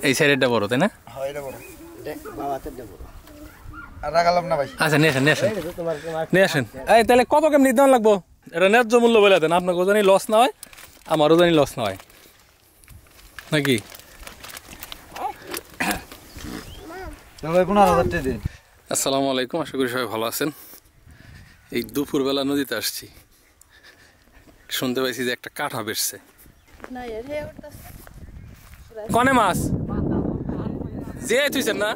এই সাইডেরটা বড় তাই না? আচ্ছা নিয়ে আসেন। এই তাহলে কত কেমনি দাম লাগবো? এটা ন্যায্য মূল্য বলে দেন, আপনাকে জানি লস না হয়, আমারও জানি লস না হয় নাকি? আসসালামু আলাইকুম, আশা করি সবাই ভালো আছেন। এই দুপুরবেলা নদীতে আসছি, শুনতে পাইছি যে একটা কাঠা বেসছে। কনে মাছ যে তুইছেন না?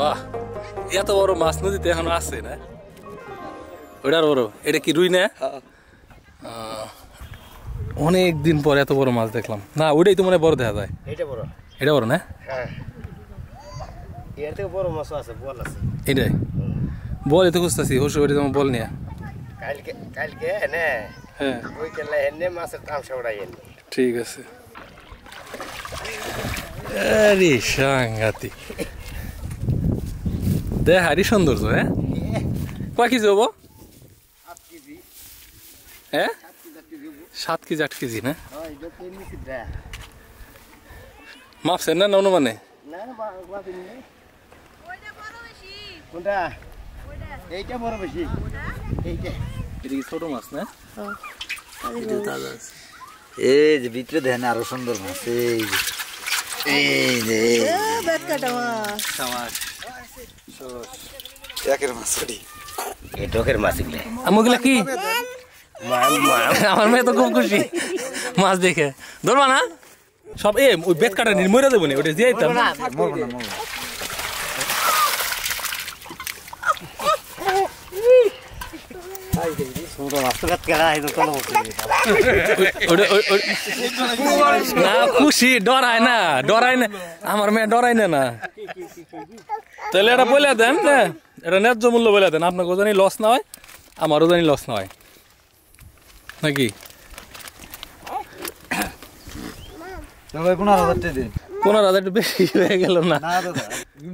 বাহ, এত বড় মাছ নদীতে এখন আছে না? ওটার বড়, এটা কি রুই না? অনেক দিন পর এত বড় মাছ দেখলাম না। ওইটাই তো মনে বড় দেখা যায়। এটা বড় না? এটাই বল, এত খুঁজতেছি হর্ষ বাড়ি তোমার বল নিয়ে। ঠিক আছে। আরে সাংঘাতিক, দেখারই সৌন্দর্য। হ্যাঁ, কয় কেজি হবো? হ্যাঁ, 7 কেজি 8 কেজি না? মাপছেন না অনুমানে? ছোট মাছ না? এই যে ভিতরে দেখেন আরো সুন্দর মাছ। এই যে আমগুলা কি? আমার মেয়ে তো খুব খুশি মাছ দেখে। ধরবা না সব? ওই বেত কাটা মরে দেবো না, ওটা দিয়ে খুশি। ডরায় না, আমার মেয়ে ডরায় না। তাহলে এটা বলে দেন, এটা ন্যায্য মূল্য বলে দেন, আপনাকে জানি লস না হয়, আমারও জানি লস না হয় নাকি? 15,000 একটু বেশি হয়ে গেল না?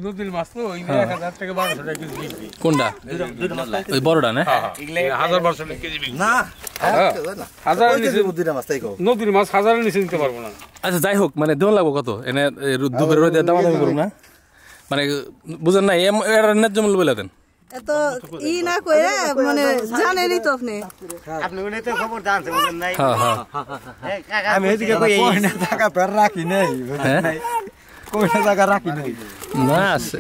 নদীর মাছ তো 1000 থেকে 1200 টাকা কেজি। কোনটা? ওই বড়টা না? 1000-1200 কেজি না, নদীর মাছ 1000 নিচে নিতে পারবো না। আচ্ছা যাই হোক, মানে দেওয়া লাগবো কত? এনে দুপুরে রোদে দামাদামি করুন না, মানে বুঝেন না? এর ন্যায্য মূল্য বলে দেন। এত ই না কইরা মানে জানেনই তো আপনি বলে তো খবর জানছেন বুঝেন নাই? আমি এদিকে কই না টাকা পের রাখি নাই, বুঝেন নাই? কই না টাকা রাখি নাই না আছে।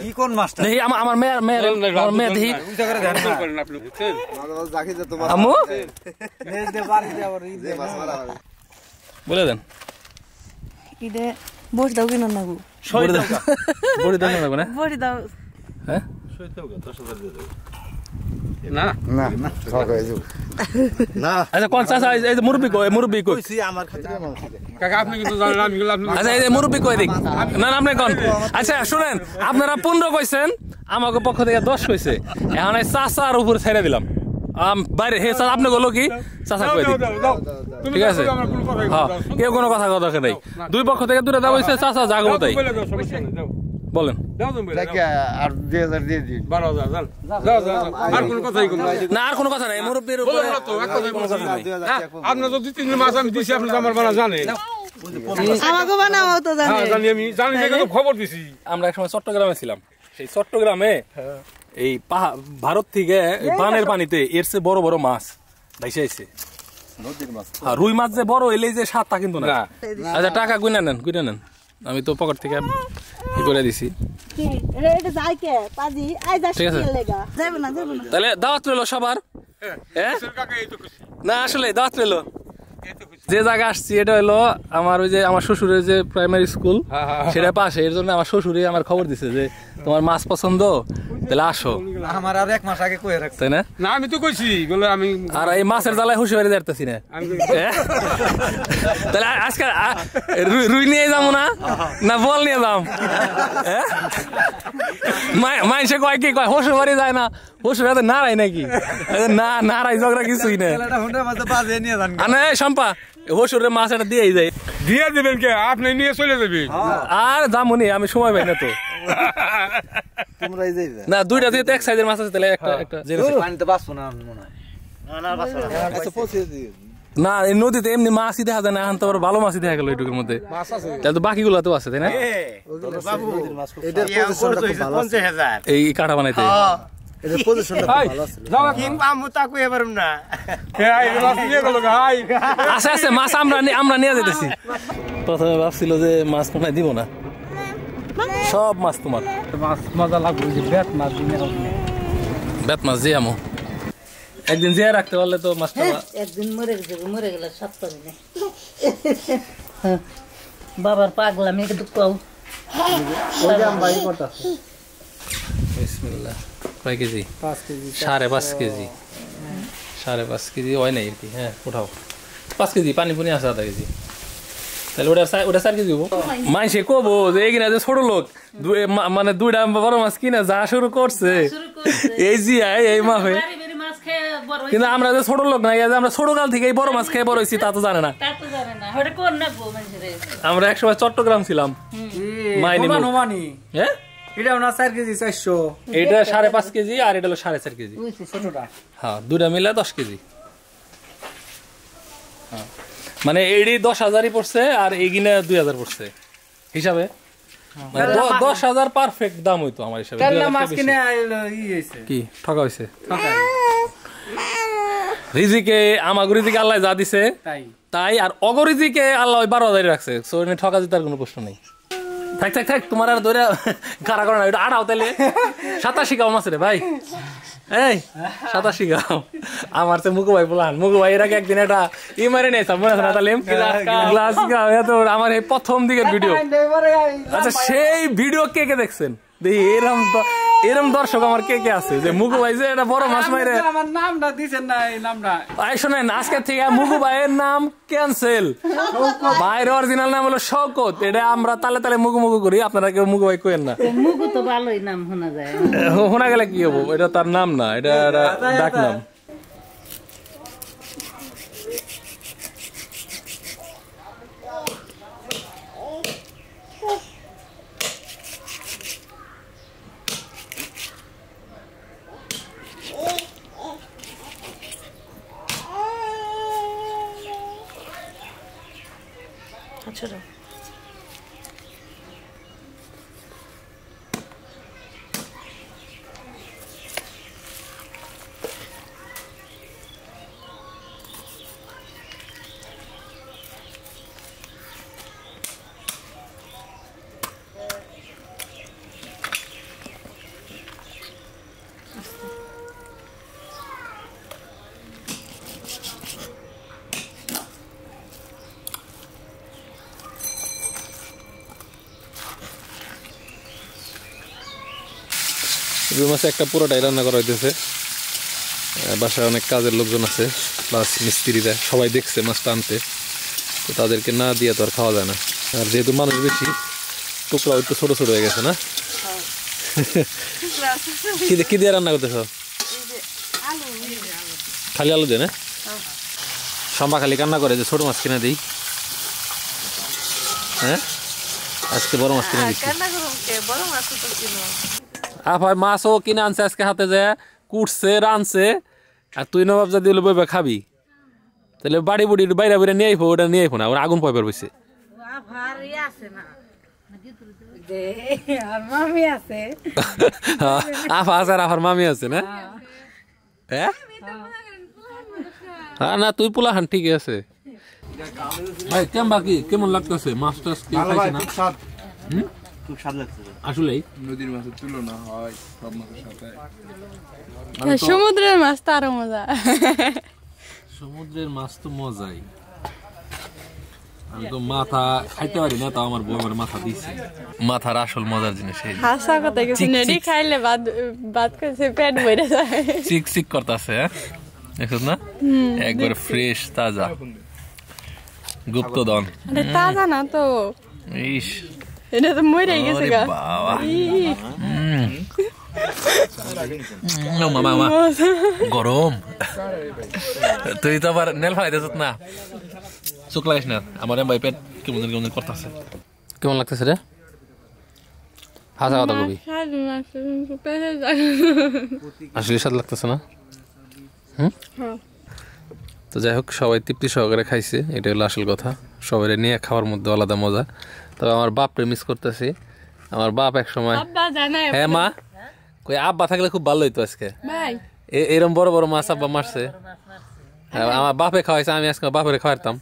কি কোন মাছটা দেখি আমার মেয়ে দেখি আমু বলে দেন। ইদে বড়ি দাও কিনা না গো? বড়ি দাও না? বড়ি দাও। হ্যাঁ, না না না সব হয়ে যাবে না। আচ্ছা কোন চাচা? এই যে মুরব্বি কই? আমার খাতিরে কাকা আপনি কিন্তু জানেন, আমি গেলাম। আচ্ছা এই যে মুরব্বি কই দেখ না, আপনি কোন? আচ্ছা শুনেন, আপনারা 15 কইছেন, আমাকে পক্ষ থেকে 10 কইছে। এখন এই চাচার উপর ছেড়ে দিলাম বাইরে। হে চাচা আপনি বলো কি? চাচা কই দিক, ঠিক আছে? হ্যাঁ, কেউ কোনো কথা দরকার নেই। দুই পক্ষ থেকে দূরে দেওয়া হয়েছে, চাচা জাগবো তাই বলেন। আর 2000 দিয়ে দিন। 12,000 আর কোন কথাই কোন না, আর কোনো কথা নাই। মুরব্বির উপরে আপনার তো 2-3 মাস আমি দিছি, আপনি আমার বানা জানেন। আমাকে বানাও তো জানেন। হ্যাঁ জানি, আমি জানি, দেখে খবর দিছি। আমরা একসময় চট্টগ্রামে ছিলাম। সেই চট্টগ্রামে এই ভারত থেকে বানের পানিতে এর চেয়ে বড় বড় মাছ ভাইসে আইছে। নদীর মাছ, রুই মাছ যে বড় এলে যে স্বাদ তা কিন্তু না। আচ্ছা টাকা গুনে নেন, আমি তো পকেট থেকে ই করে দিছি। ঠিক আছে, তাহলে দাওয়াত রইল সবার। হ্যাঁ কাকা এই তো খুশি না আসলে দাওয়াত রইলো যে জায়গা আসছি এটা হলো আমার ওই যে আমার শ্বশুরের যে প্রাইমারি স্কুল সেটা পাশে এর জন্য আমার শ্বশুরই আমার খবর দিছে যে তোমার মাছ পছন্দ তাহলে আসো আমার আর 1 মাস আগে কইয়া রাখছে তাই না না আমি তো কইছি বলে আমি আর এই মাছের জ্বালায় হুঁশি বাড়ি যাইতেছি না তাহলে আজকে রুই নিয়ে যাবো না বল নিয়ে যাম মাইসে কয় কি কয় শ্বশুর বাড়ি যায় না শ্বশুর বাড়িতে নাড়াই নাকি না নাড়াই ঝগড়া কিছুই না সম্পা শ্বশুরের মাছ এটা দিয়েই যায় দিয়ে দেবেন কে আপনি নিয়ে চলে যাবেন আর যামুনি আমি সময় পাই না তো তোমরাই যাইবে না দুইটা যেহেতু এক সাইজের মাছ আছে তাহলে একটা পানি তো বাঁচবো না মনে হয় আচ্ছা পৌঁছে দিও না এই নদীতে এমনি মাছই দেখা যায় না এখন তো ভালো মাছই দেখা গেল এইটুকুর মধ্যে তাহলে তো বাকিগুলো তো আছে তাই না এই কাটা বানাইতে এদের পজিশনটা ভালো আছে আছে আছে মাছ আমরা নিয়ে যেতেছি প্রথমে ভাবছিল যে মাছ মনে দিব না সব মাছ তোমার মাছ মজা লাগবে যে বেত মাছ দিয়ে আমো একদিন জিয়া রাখতে পারলে তো মাছটা একদিন মরে গেল সব করে নে বাবার পাগলা মেয়েকে দুঃখ বিসমিল্লাহ কয় কেজি 5 কেজি 5.5 কেজি 5.5 কেজি হয় নাই আর কি হ্যাঁ উঠাও 5 কেজি পানি পুনি আছে 0.5 কেজি তাহলে ওটা 4 কেজি হবো মাইসে কবো যে এগিনা যে ছোট লোক মানে দুইটা বড় মাছ কিনা যা শুরু করছে এই জিয়া এই মা হয়ে কিন্তু আমরা যে ছোট লোক নাই আমরা ছোট কাল থেকে বড় মাছ খেয়ে বড় হয়েছি তা তো জানে না আমরা একসময় চট্টগ্রাম ছিলাম হ্যাঁ এটাও না 4 কেজি 400 এটা 5.5 কেজি আর এটা হলো 4.5 কেজি হ্যাঁ দুটা মিলে 10 কেজি মানে এডি 10,000ই পড়ছে আর এগিনে 2,000 পড়ছে হিসাবে 10,000 পারফেক্ট দাম হইতো আমার হিসাবে কি ঠকা হইছে রিজিকে আমাগো রিজিকে আল্লাহ যা দিছে তাই আর অগরিজিকে আল্লাহ 12,000 রাখছে সো এনে ঠকা জিতার কোনো প্রশ্ন নেই থাক তোমার আর ধরে কারা করে না এটা আড়াও তাহলে 87 গাও মাছ রে ভাই এই 87 গাও আমার তো মুকু ভাই বলান মুকু ভাই এর আগে একদিন এটা মারে নিয়েছে মনে আছে না তাহলে গ্লাস গাও এত আমার এই প্রথম দিকের ভিডিও আচ্ছা সেই ভিডিও কে দেখছেন দেখি এরম দর্শক আমার কে আছে যে মুকু ভাই যে এটা বড় মাছ মাইরে আমার নামটা দিবেন না এই নামটা ভাই শুনেন আজকে থেকে মুকু ভাইয়ের নাম ক্যান্সেল ভাইয়ের অরিজিনাল নাম হলো শওকত এটা আমরা তালে মুকু করি আপনারা কেউ মুকু ভাই কইেন না মুকু তো ভালোই নাম শোনা যায় শোনা গেলে কি হবো এটা তার নাম না এটা ডাক নাম আচ্ছা রুই মাছে একটা পুরোটাই রান্না করা হইতেছে বাসায় অনেক কাজের লোকজন আছে প্লাস মিস্ত্রিরা সবাই দেখছে মাছটা আনতে তো তাদেরকে না দিয়ে তো আর খাওয়া যায় না আর যেহেতু মানুষ বেশি টুকরা একটু ছোট ছোট হয়ে গেছে না কি দিয়ে রান্না করতেছ খালি আলু দিয়ে না সম্পা খালি কান্না করে যে ছোট মাছ কিনে দিই হ্যাঁ আজকে বড় মাছ কিনে দিচ্ছি ভাই মাছও কিনে আনছে আজকে হাতে যায় কুটছে রানছে আর তুই নবাব যদি বইবে খাবি তাহলে বাড়ি বুড়ি বাইরে নিয়ে আইফো ওটা নিয়ে আইফো না ওরা আগুন পাইবার বসে আফার মামি আছে না হ্যাঁ না তুই পোলা হান ঠিকই আছে ভাই কেমন লাগতেছে মাছ টাছ খাইছে না খুব স্বাদ লাগছে আসলেই নদীর মাছের তুলনা হয় সব মাছের সাথে। সমুদ্রের মাছ তো আরো মজা। সমুদ্রের মাছ তো মজাই। আমি তো মাথা খাইতে পারি না, তাও আমার বউ আমার মাথা দিচ্ছে। মাথার আসল মজার জিনিস এই হাসা কথা কিছু নেই, খাইলে ভাত খাইছে পেট ভরে যায়। চিক চিক করতেছে, দেখছ না? একবার ফ্রেশ তাজা গুপ্তধন। তাজা না তো, ইস এটা তো মরে গেছে গা। বাবা মামা গরম। তুই তো আবার নেল ফালাইতেছ না, চোখ লাগাইস না। আমার ভাই পেট কেমন কেমন করতেছে। কেমন লাগতেছে রে? হাসা কথা কবি, আসলে স্বাদ লাগতেছে না? তো যাই হোক, সবাই তৃপ্তি সহকারে খাইছে, এটা হলো আসল কথা। সবাই নিয়ে খাওয়ার মধ্যে আলাদা মজা। তবে আমার বাপরে মিস করতেছি। আমার বাপ এক সময়, হ্যাঁ মা, কই আব্বা থাকলে খুব ভালো হইতো আজকে। এরকম বড় বড় মাছ আব্বা মারছে, আমার বাপে খাওয়াইছে, আমি আজকে বাপরে খাওয়াইতাম।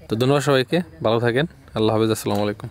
তো ধন্যবাদ সবাইকে, ভালো থাকেন, আল্লাহ হাফেজ, আসসালামু আলাইকুম।